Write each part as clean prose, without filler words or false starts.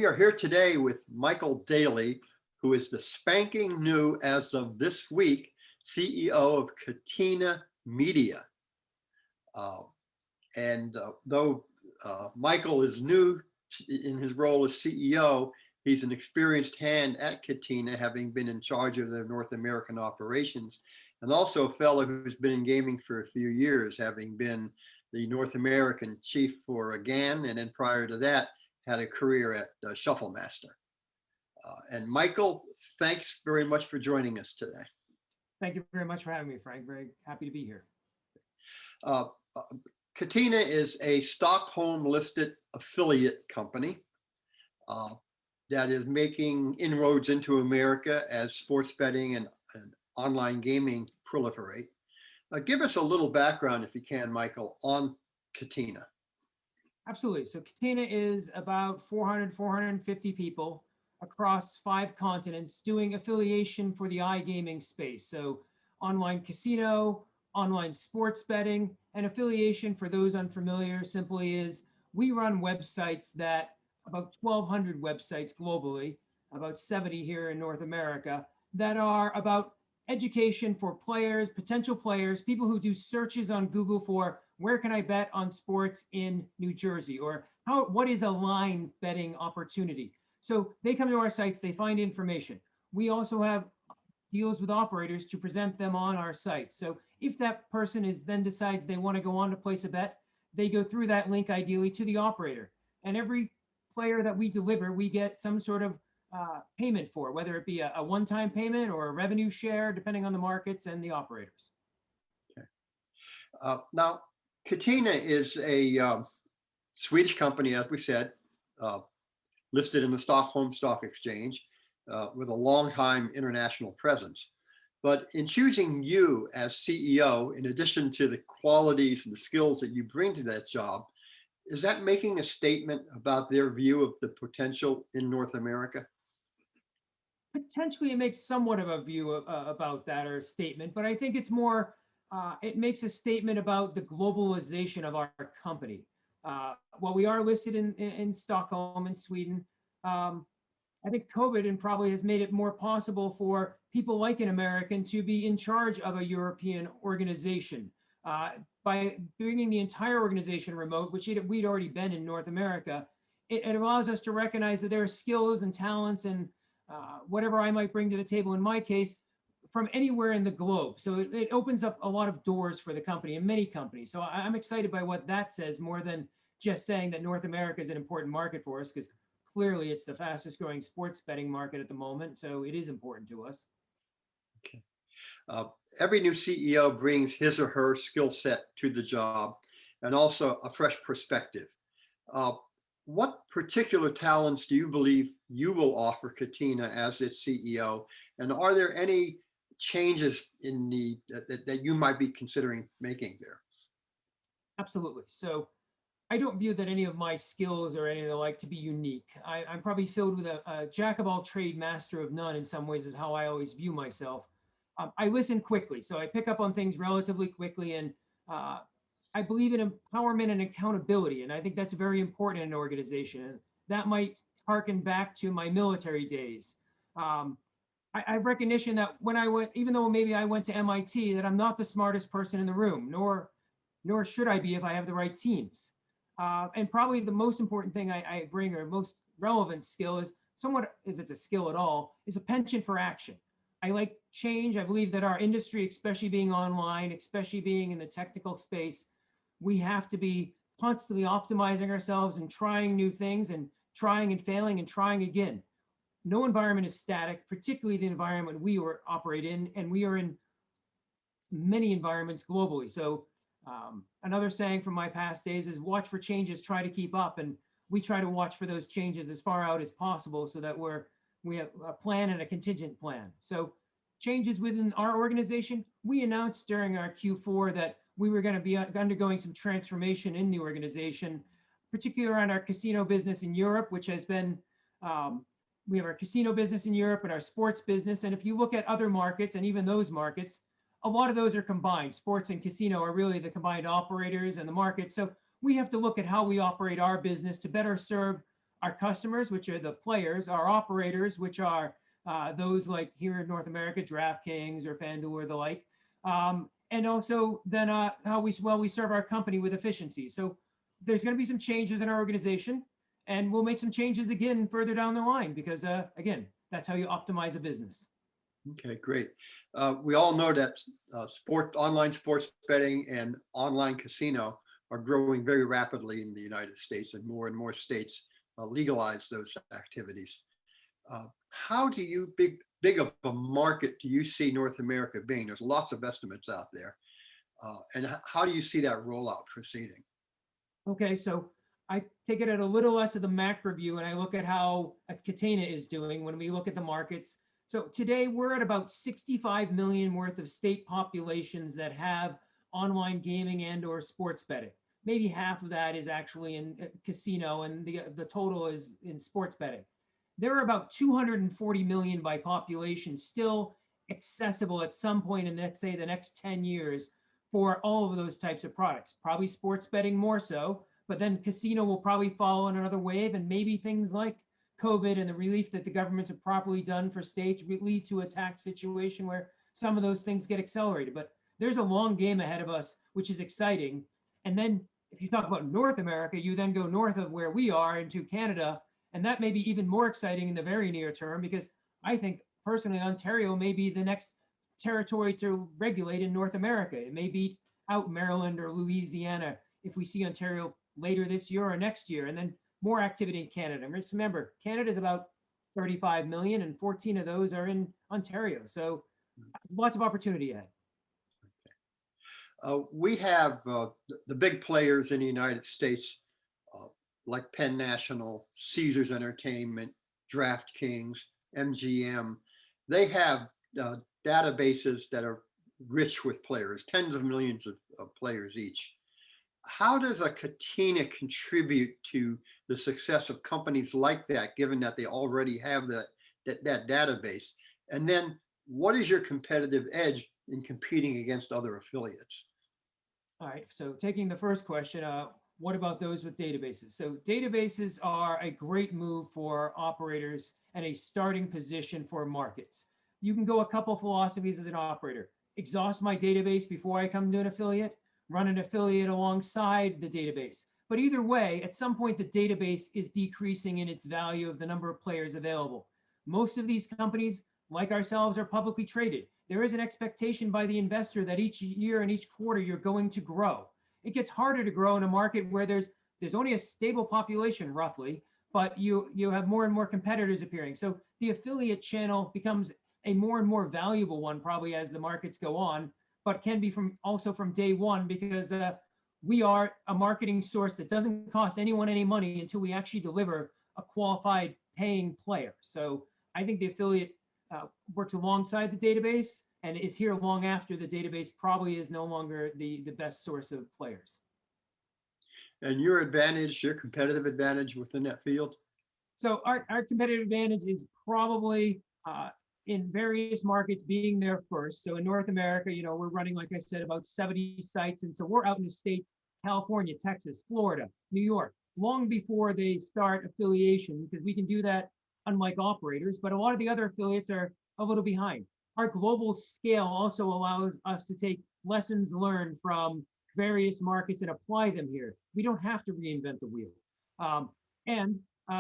We are here today with Michael Daly, who is the spanking new, as of this week, CEO of Catena Media. Though Michael is new in his role as CEO, he's an experienced hand at Catena, having been in charge of their North American operations, and also a fellow who's been in gaming for a few years, having been the North American chief for GAN, and then prior to that, had a career at Shufflemaster. And Michael, thanks very much for joining us today. Thank you very much for having me, Frank. Very happy to be here. Catena is a Stockholm-listed affiliate company that is making inroads into America as sports betting and online gaming proliferate. Give us a little background, if you can, Michael, on Catena. Absolutely. So Catena is about 450 people across 5 continents doing affiliation for the iGaming space. So online casino, online sports betting, and affiliation, for those unfamiliar, simply is we run websites that, about 1,200 websites globally, about 70 here in North America, that are about education for players, potential players, people who do searches on Google for where can I bet on sports in New Jersey, or what is a line betting opportunity. So they come to our sites, they find information. We also have deals with operators to present them on our site. So if that person then decides they want to go on to place a bet, they go through that link ideally to the operator. And every player that we deliver, we get some sort of payment for, whether it be a one-time payment or a revenue share, depending on the markets and the operators. Okay. Now, Catena is a Swedish company, as we said, listed in the Stockholm Stock Exchange, with a long-time international presence. But in choosing you as CEO, in addition to the qualities and the skills that you bring to that job, is that making a statement about their view of the potential in North America? Potentially, it makes somewhat of a view about that, or a statement, but I think it's more, it makes a statement about the globalization of our company. While we are listed in Stockholm and Sweden, I think COVID and probably has made it more possible for people like an American to be in charge of a European organization. By bringing the entire organization remote, which we'd already been in North America, it allows us to recognize that there are skills and talents and whatever I might bring to the table, in my case, from anywhere in the globe. So it opens up a lot of doors for the company and many companies. So I'm excited by what that says, more than just saying that North America is an important market for us, because clearly it's the fastest growing sports betting market at the moment. So it is important to us. Okay. Every new CEO brings his or her skill set to the job, and also a fresh perspective. What particular talents do you believe you will offer Catena as its CEO? And are there any changes in that you might be considering making there? Absolutely. So I don't view that any of my skills or anything like to be unique. I'm probably filled with a jack of all trade, master of none, in some ways, is how I always view myself. I listen quickly, so I pick up on things relatively quickly, and I believe in empowerment and accountability, and I think that's very important in an organization. And that might harken back to my military days. I have recognition that when I went, even though maybe I went to MIT, that I'm not the smartest person in the room, nor should I be if I have the right teams. And probably the most important thing I bring, or most relevant skill, is somewhat, if it's a skill at all, is a penchant for action. I like change. I believe that our industry, especially being online, especially being in the technical space, we have to be constantly optimizing ourselves and trying new things, and trying and failing and trying again. No environment is static, particularly the environment we operate in, and we are in many environments globally. So another saying from my past days is watch for changes, try to keep up. And we try to watch for those changes as far out as possible, so that we have a plan and a contingent plan. So changes within our organization, we announced during our Q4 that we were going to be undergoing some transformation in the organization, particularly around our casino business in Europe, which has been, we have our casino business in Europe and our sports business. And if you look at other markets, and even those markets, a lot of those are combined. Sports and casino are really the combined operators and the market. So we have to look at how we operate our business to better serve our customers, which are the players, our operators, which are those like here in North America, DraftKings or FanDuel or the like, and also then how we serve our company with efficiency. So there's going to be some changes in our organization, and we'll make some changes again further down the line because again, that's how you optimize a business. Okay, great. We all know that online sports betting and online casino are growing very rapidly in the United States, and more states legalize those activities. How do you big of a market do you see North America being? There's lots of estimates out there. And how do you see that rollout proceeding? Okay, so I take it at a little less of the macro view, and I look at how Catena is doing when we look at the markets. So today we're at about 65 million worth of state populations that have online gaming and or sports betting. Maybe half of that is actually in casino, and the total is in sports betting. There are about 240 million by population still accessible at some point in the next 10 years for all of those types of products. Probably sports betting more so, but then casino will probably follow in another wave, and maybe things like COVID and the relief that the governments have properly done for states lead to a tax situation where some of those things get accelerated. But there's a long game ahead of us, which is exciting. And then if you talk about North America, you then go north of where we are into Canada, and that may be even more exciting in the very near term, because I think personally Ontario may be the next territory to regulate in North America. It may beat out Maryland or Louisiana if we see Ontario later this year or next year, and then more activity in Canada. And just remember, Canada is about 35 million, and 14 of those are in Ontario. So lots of opportunity ahead. We have the big players in the United States, like Penn National, Caesars Entertainment, DraftKings, MGM. They have databases that are rich with players, tens of millions of players each. How does a Catena contribute to the success of companies like that, given that they already have that database? And then what is your competitive edge in competing against other affiliates? All right, so taking the first question, what about those with databases? So databases are a great move for operators and a starting position for markets. You can go a couple philosophies as an operator. Exhaust my database before I come to an affiliate, run an affiliate alongside the database. But either way, at some point, the database is decreasing in its value of the number of players available. Most of these companies, like ourselves, are publicly traded. There is an expectation by the investor that each year and each quarter you're going to grow. It gets harder to grow in a market where there's only a stable population roughly, but you have more and more competitors appearing. So the affiliate channel becomes a more and more valuable one probably as the markets go on, but can be also from day one, because we are a marketing source that doesn't cost anyone any money until we actually deliver a qualified paying player. So I think the affiliate works alongside the database and is here long after the database probably is no longer the best source of players. And your advantage, your competitive advantage within that field? So our competitive advantage is probably in various markets being there first. So in North America, we're running, like I said, about 70 sites. And so we're out in the States, California, Texas, Florida, New York, long before they start affiliation, because we can do that unlike operators, but a lot of the other affiliates are a little behind. Our global scale also allows us to take lessons learned from various markets and apply them here. We don't have to reinvent the wheel. And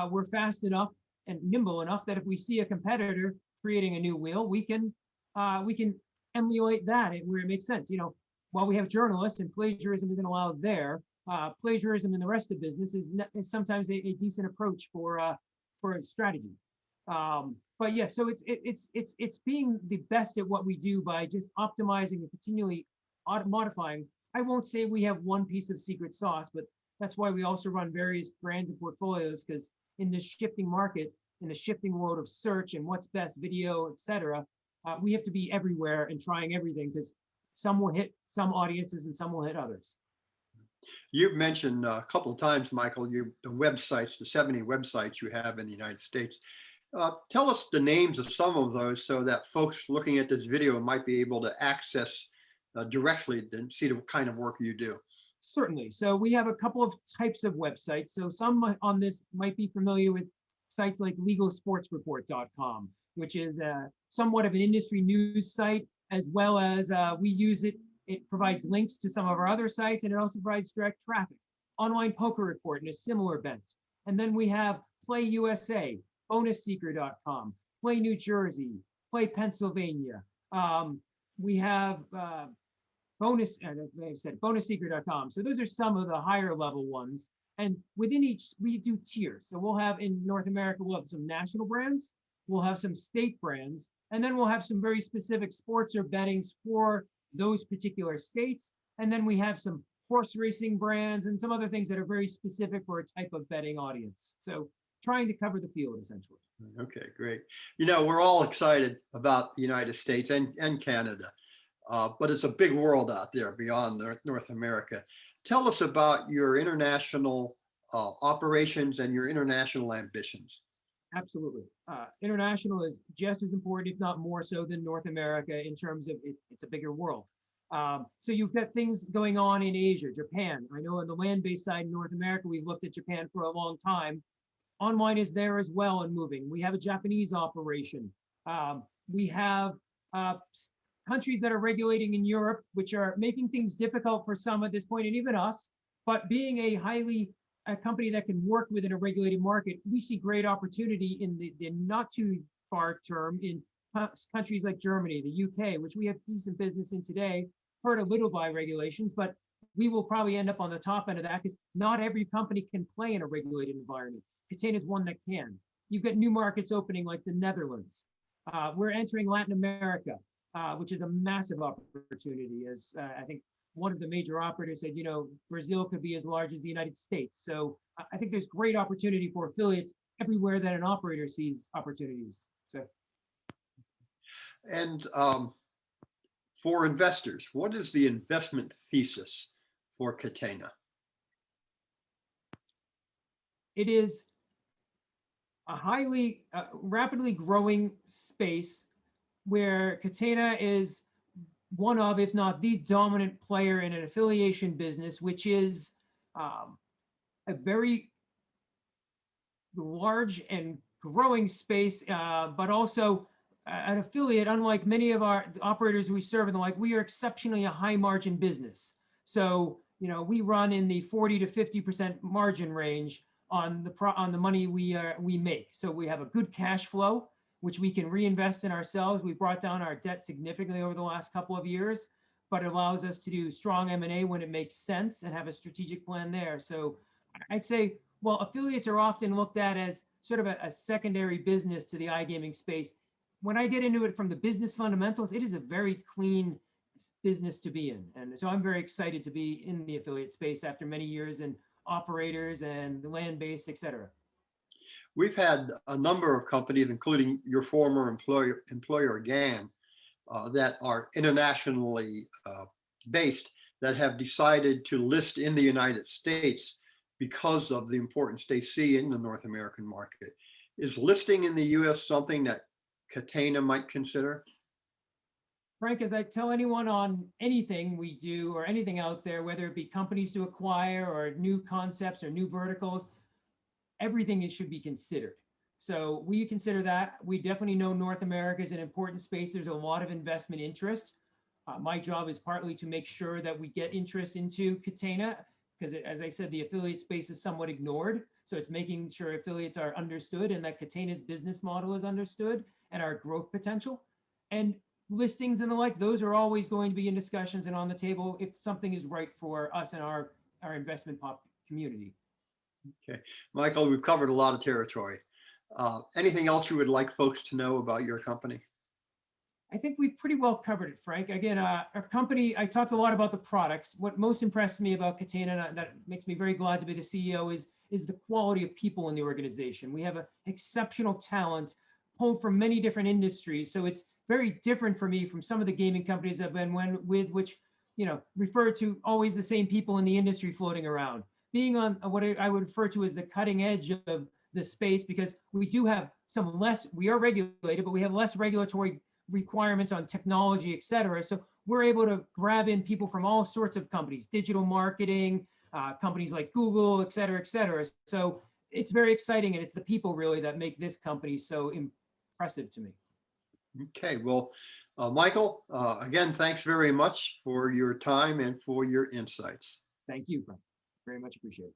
we're fast enough and nimble enough that if we see a competitor creating a new wheel, we can emulate that where it makes sense. While we have journalists and plagiarism isn't allowed there, plagiarism in the rest of the business is sometimes a decent approach for a strategy. But yeah, so it's being the best at what we do by just optimizing and continually modifying. I won't say we have one piece of secret sauce, but that's why we also run various brands and portfolios, because in this shifting market, in the shifting world of search and what's best, video, etc., we have to be everywhere and trying everything, because some will hit some audiences and some will hit others. You've mentioned a couple of times, Michael, the websites, the 70 websites you have in the United States. Tell us the names of some of those so that folks looking at this video might be able to access directly and see the kind of work you do. Certainly. So we have a couple of types of websites. So on this might be familiar with sites like legalsportsreport.com, which is somewhat of an industry news site, as well as we use it. It provides links to some of our other sites, and it also provides direct traffic. Online Poker Report in a similar bent. And then we have Play USA, bonusseeker.com, Play New Jersey, Play Pennsylvania. We have I said bonusseeker.com. So those are some of the higher level ones. And within each, we do tiers. So we'll have in North America, we'll have some national brands, we'll have some state brands, and then we'll have some very specific sports or bettings for those particular states. And then we have some horse racing brands and some other things that are very specific for a type of betting audience. So trying to cover the field essentially. Okay, great. You know, we're all excited about the United States and Canada, but it's a big world out there beyond North America. Tell us about your international operations and your international ambitions. Absolutely. International is just as important, if not more so, than North America in terms of it's a bigger world. So you've got things going on in Asia, Japan. I know on the land-based side in North America, we've looked at Japan for a long time. Online is there as well and moving. We have a Japanese operation. We have countries that are regulating in Europe, which are making things difficult for some at this point, and even us. But being a company that can work within a regulated market, we see great opportunity in the not too far term in countries like Germany, the UK, which we have decent business in today, hurt a little by regulations, but we will probably end up on the top end of that because not every company can play in a regulated environment. Catena is one that can. You've got new markets opening like the Netherlands. We're entering Latin America, which is a massive opportunity. As I think one of the major operators said, you know, Brazil could be as large as the United States. So I think there's great opportunity for affiliates everywhere that an operator sees opportunities. So. And for investors, what is the investment thesis for Catena? It is a highly rapidly growing space where Catena is one of, if not the dominant player in an affiliation business, which is a very large and growing space, but also an affiliate, unlike many of our operators we serve and the like, we are exceptionally a high margin business. So, you know, we run in the 40 to 50% margin range on the money we make. So we have a good cash flow, which we can reinvest in ourselves. We brought down our debt significantly over the last couple of years, but it allows us to do strong M&A when it makes sense and have a strategic plan there. So I'd say, well, affiliates are often looked at as sort of a secondary business to the iGaming space. When I get into it from the business fundamentals, it is a very clean business to be in. And so I'm very excited to be in the affiliate space after many years in operators and land-based, et cetera. We've had a number of companies, including your former employer GAN, that are internationally based, that have decided to list in the United States because of the importance they see in the North American market. Is listing in the US something that Catena might consider? Frank, as I tell anyone on anything we do or anything out there, whether it be companies to acquire or new concepts or new verticals, everything should be considered. So we consider that. We definitely know North America is an important space. There's a lot of investment interest. My job is partly to make sure that we get interest into Catena, because as I said, the affiliate space is somewhat ignored. So it's making sure affiliates are understood and that Catena's business model is understood and our growth potential. And listings and the like, those are always going to be in discussions and on the table if something is right for us and our investment community. Okay, Michael, we've covered a lot of territory. Anything else you would like folks to know about your company? I think we've pretty well covered it, Frank. Again, our company, I talked a lot about the products. What most impressed me about Catena, and that makes me very glad to be the CEO, is the quality of people in the organization. We have an exceptional talent pulled from many different industries. So it's very different for me from some of the gaming companies I've been with, which, you know, refer to always the same people in the industry floating around. Being on what I would refer to as the cutting edge of the space, because we do have we are regulated, but we have less regulatory requirements on technology, et cetera. So we're able to grab in people from all sorts of companies, digital marketing, companies like Google, et cetera, et cetera. So it's very exciting, and it's the people really that make this company so impressive to me. Okay, well, Michael, again, thanks very much for your time and for your insights. Thank you, Frank. Very much appreciated.